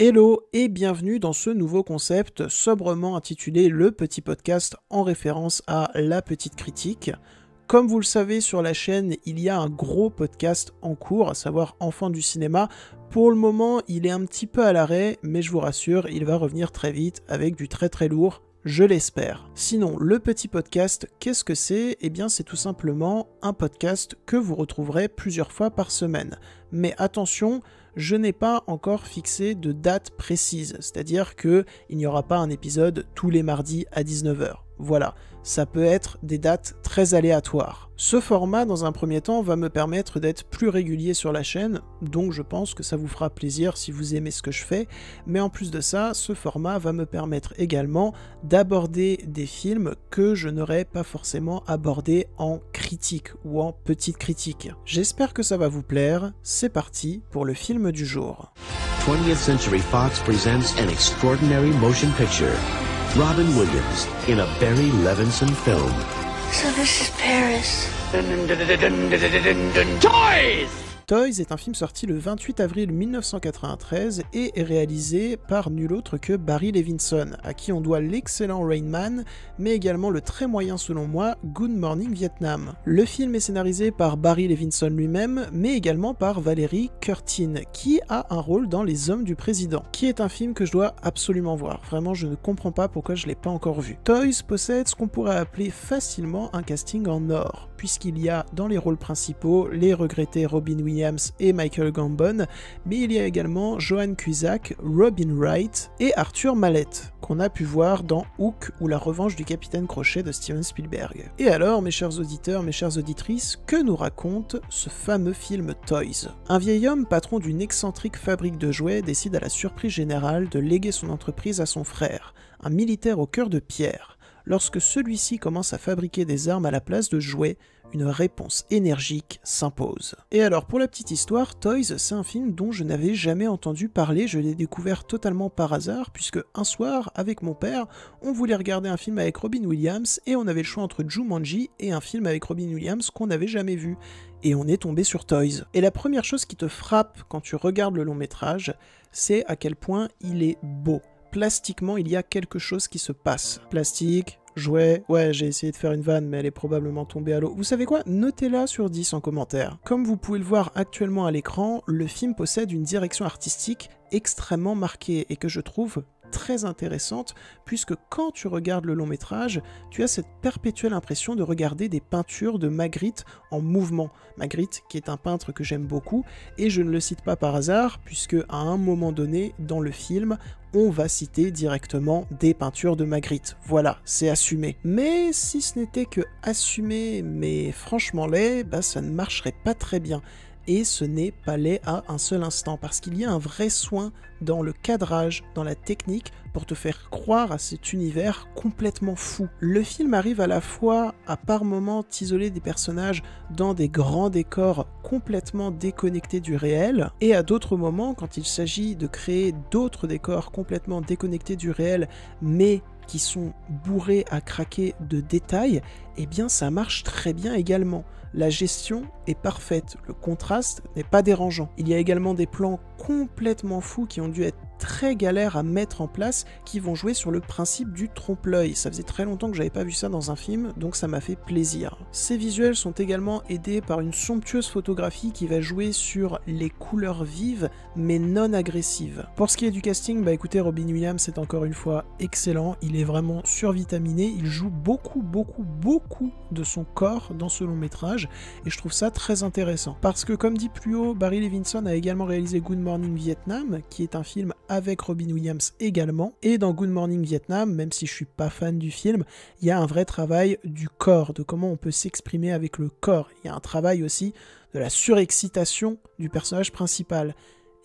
Hello et bienvenue dans ce nouveau concept sobrement intitulé Le Petit Podcast en référence à La Petite Critique. Comme vous le savez sur la chaîne, il y a un gros podcast en cours, à savoir Enfants du cinéma. Pour le moment, il est un petit peu à l'arrêt, mais je vous rassure, il va revenir très vite avec du très très lourd. Je l'espère. Sinon, le petit podcast, qu'est-ce que c'est ? Eh bien, c'est tout simplement un podcast que vous retrouverez plusieurs fois par semaine. Mais attention, je n'ai pas encore fixé de date précise, c'est-à-dire qu'il n'y aura pas un épisode tous les mardis à 19h. Voilà, ça peut être des dates très aléatoires. Ce format, dans un premier temps, va me permettre d'être plus régulier sur la chaîne, donc je pense que ça vous fera plaisir si vous aimez ce que je fais, mais en plus de ça, ce format va me permettre également d'aborder des films que je n'aurais pas forcément abordés en critique ou en petite critique. J'espère que ça va vous plaire, c'est parti pour le film du jour. 20th Century Fox presents an extraordinary motion picture. Robin Williams in a Barry Levinson film. So this is Paris. Toys! Toys est un film sorti le 28 avril 1993 et est réalisé par nul autre que Barry Levinson, à qui on doit l'excellent Rain Man, mais également le très moyen selon moi Good Morning Vietnam. Le film est scénarisé par Barry Levinson lui-même, mais également par Valerie Curtin, qui a un rôle dans Les Hommes du Président, qui est un film que je dois absolument voir. Vraiment, je ne comprends pas pourquoi je ne l'ai pas encore vu. Toys possède ce qu'on pourrait appeler facilement un casting en or, puisqu'il y a dans les rôles principaux les regrettés Robin Williams et Michael Gambon, mais il y a également Joan Cusack, Robin Wright et Arthur Mallett, qu'on a pu voir dans Hook ou La Revanche du Capitaine Crochet de Steven Spielberg. Et alors, mes chers auditeurs, mes chères auditrices, que nous raconte ce fameux film Toys ? Un vieil homme, patron d'une excentrique fabrique de jouets, décide à la surprise générale de léguer son entreprise à son frère, un militaire au cœur de pierre. Lorsque celui-ci commence à fabriquer des armes à la place de jouets, une réponse énergique s'impose. Et alors, pour la petite histoire, Toys, c'est un film dont je n'avais jamais entendu parler, je l'ai découvert totalement par hasard, puisque un soir, avec mon père, on voulait regarder un film avec Robin Williams, et on avait le choix entre Jumanji et un film avec Robin Williams qu'on n'avait jamais vu. Et on est tombé sur Toys. Et la première chose qui te frappe quand tu regardes le long métrage, c'est à quel point il est beau. Plastiquement, il y a quelque chose qui se passe. Plastique, jouet, ouais, j'ai essayé de faire une vanne, mais elle est probablement tombée à l'eau. Vous savez quoi ? Notez-la sur 10 en commentaire. Comme vous pouvez le voir actuellement à l'écran, le film possède une direction artistique extrêmement marquée et que je trouve très intéressante, puisque quand tu regardes le long métrage, tu as cette perpétuelle impression de regarder des peintures de Magritte en mouvement. Magritte, qui est un peintre que j'aime beaucoup, et je ne le cite pas par hasard, puisque à un moment donné, dans le film, on va citer directement des peintures de Magritte. Voilà, c'est assumé. Mais si ce n'était que assumé, mais franchement laid, bah ça ne marcherait pas très bien. Et ce n'est pas laid à un seul instant, parce qu'il y a un vrai soin dans le cadrage, dans la technique, pour te faire croire à cet univers complètement fou. Le film arrive à la fois à par moments isoler des personnages dans des grands décors complètement déconnectés du réel, et à d'autres moments, quand il s'agit de créer d'autres décors complètement déconnectés du réel, mais qui sont bourrés à craquer de détails, eh bien ça marche très bien également. La gestion est parfaite, le contraste n'est pas dérangeant. Il y a également des plans complètement fous qui ont dû être très galères à mettre en place, qui vont jouer sur le principe du trompe-l'œil. Ça faisait très longtemps que j'avais pas vu ça dans un film, donc ça m'a fait plaisir. Ces visuels sont également aidés par une somptueuse photographie qui va jouer sur les couleurs vives, mais non agressives. Pour ce qui est du casting, bah écoutez, Robin Williams est encore une fois excellent, il est vraiment survitaminé, il joue beaucoup de son corps dans ce long métrage, et je trouve ça très intéressant. Parce que comme dit plus haut, Barry Levinson a également réalisé Good Morning Vietnam, qui est un film avec Robin Williams également, et dans Good Morning Vietnam, même si je suis pas fan du film, il y a un vrai travail du corps, de comment on peut s'exprimer avec le corps. Il y a un travail aussi de la surexcitation du personnage principal.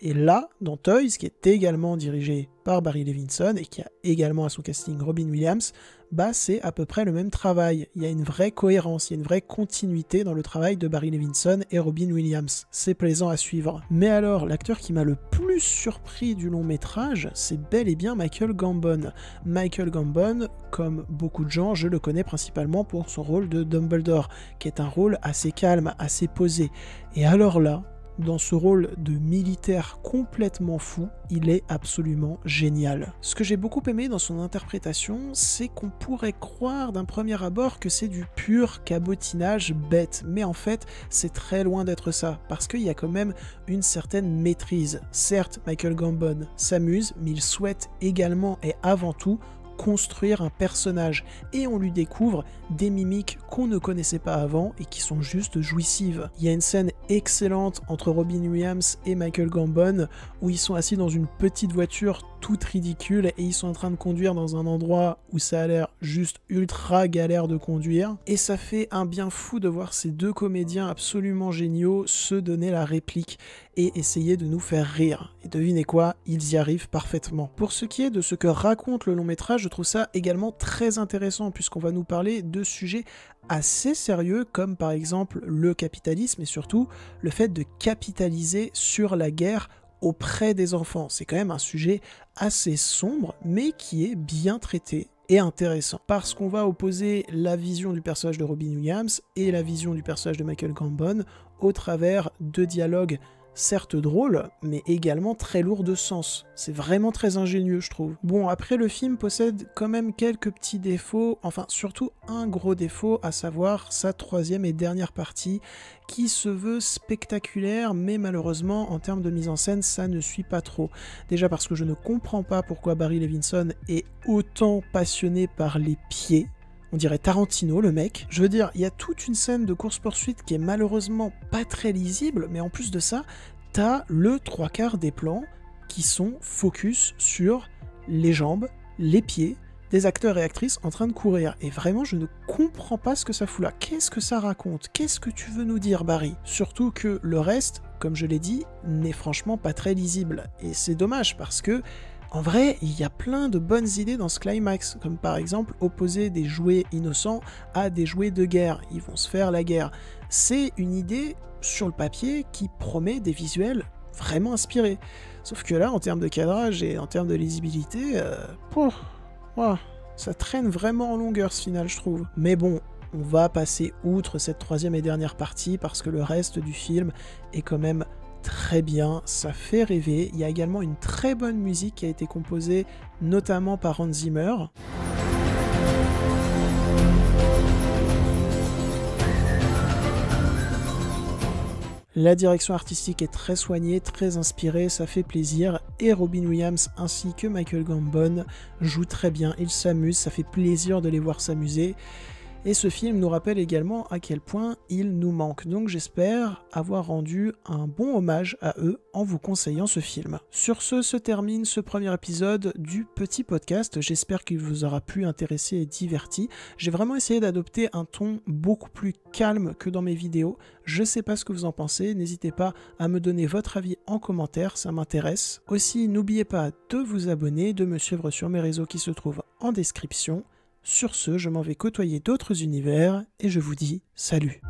Et là, dans Toys, qui est également dirigé par Barry Levinson et qui a également à son casting Robin Williams, bah c'est à peu près le même travail. Il y a une vraie cohérence, il y a une vraie continuité dans le travail de Barry Levinson et Robin Williams. C'est plaisant à suivre. Mais alors, l'acteur qui m'a le plus surpris du long métrage, c'est bel et bien Michael Gambon. Michael Gambon, comme beaucoup de gens, je le connais principalement pour son rôle de Dumbledore, qui est un rôle assez calme, assez posé. Et alors là, dans ce rôle de militaire complètement fou, il est absolument génial. Ce que j'ai beaucoup aimé dans son interprétation, c'est qu'on pourrait croire d'un premier abord que c'est du pur cabotinage bête, mais en fait c'est très loin d'être ça, parce qu'il y a quand même une certaine maîtrise. Certes, Michael Gambon s'amuse, mais il souhaite également et avant tout construire un personnage, et on lui découvre des mimiques qu'on ne connaissait pas avant et qui sont juste jouissives. Il y a une scène excellente entre Robin Williams et Michael Gambon où ils sont assis dans une petite voiture toute ridicule et ils sont en train de conduire dans un endroit où ça a l'air juste ultra galère de conduire, et ça fait un bien fou de voir ces deux comédiens absolument géniaux se donner la réplique et essayer de nous faire rire. Et devinez quoi, ils y arrivent parfaitement. Pour ce qui est de ce que raconte le long métrage, je trouve ça également très intéressant puisqu'on va nous parler de sujets assez sérieux comme par exemple le capitalisme et surtout le fait de capitaliser sur la guerre auprès des enfants. C'est quand même un sujet assez sombre mais qui est bien traité et intéressant parce qu'on va opposer la vision du personnage de Robin Williams et la vision du personnage de Michael Gambon au travers de dialogues certes drôle, mais également très lourd de sens. C'est vraiment très ingénieux, je trouve. Bon, après, le film possède quand même quelques petits défauts, enfin, surtout un gros défaut, à savoir sa troisième et dernière partie, qui se veut spectaculaire, mais malheureusement, en termes de mise en scène, ça ne suit pas trop. Déjà parce que je ne comprends pas pourquoi Barry Levinson est autant passionné par les pieds. On dirait Tarantino, le mec. Je veux dire, il y a toute une scène de course-poursuite qui est malheureusement pas très lisible, mais en plus de ça, t'as le 3/4 des plans qui sont focus sur les jambes, les pieds des acteurs et actrices en train de courir. Et vraiment, je ne comprends pas ce que ça fout là. Qu'est-ce que ça raconte? Qu'est-ce que tu veux nous dire, Barry? Surtout que le reste, comme je l'ai dit, n'est franchement pas très lisible. Et c'est dommage parce que en vrai, il y a plein de bonnes idées dans ce climax, comme par exemple opposer des jouets innocents à des jouets de guerre. Ils vont se faire la guerre. C'est une idée, sur le papier, qui promet des visuels vraiment inspirés. Sauf que là, en termes de cadrage et en termes de lisibilité, ça traîne vraiment en longueur ce final, je trouve. Mais bon, on va passer outre cette troisième et dernière partie parce que le reste du film est quand même très bien, ça fait rêver. Il y a également une très bonne musique qui a été composée notamment par Hans Zimmer. La direction artistique est très soignée, très inspirée, ça fait plaisir, et Robin Williams ainsi que Michael Gambon jouent très bien, ils s'amusent, ça fait plaisir de les voir s'amuser. Et ce film nous rappelle également à quel point il nous manque, donc j'espère avoir rendu un bon hommage à eux en vous conseillant ce film. Sur ce se termine ce premier épisode du petit podcast, j'espère qu'il vous aura plu, intéressé et diverti. J'ai vraiment essayé d'adopter un ton beaucoup plus calme que dans mes vidéos, je sais pas ce que vous en pensez, n'hésitez pas à me donner votre avis en commentaire, ça m'intéresse. Aussi, n'oubliez pas de vous abonner, de me suivre sur mes réseaux qui se trouvent en description. Sur ce, je m'en vais côtoyer d'autres univers et je vous dis salut.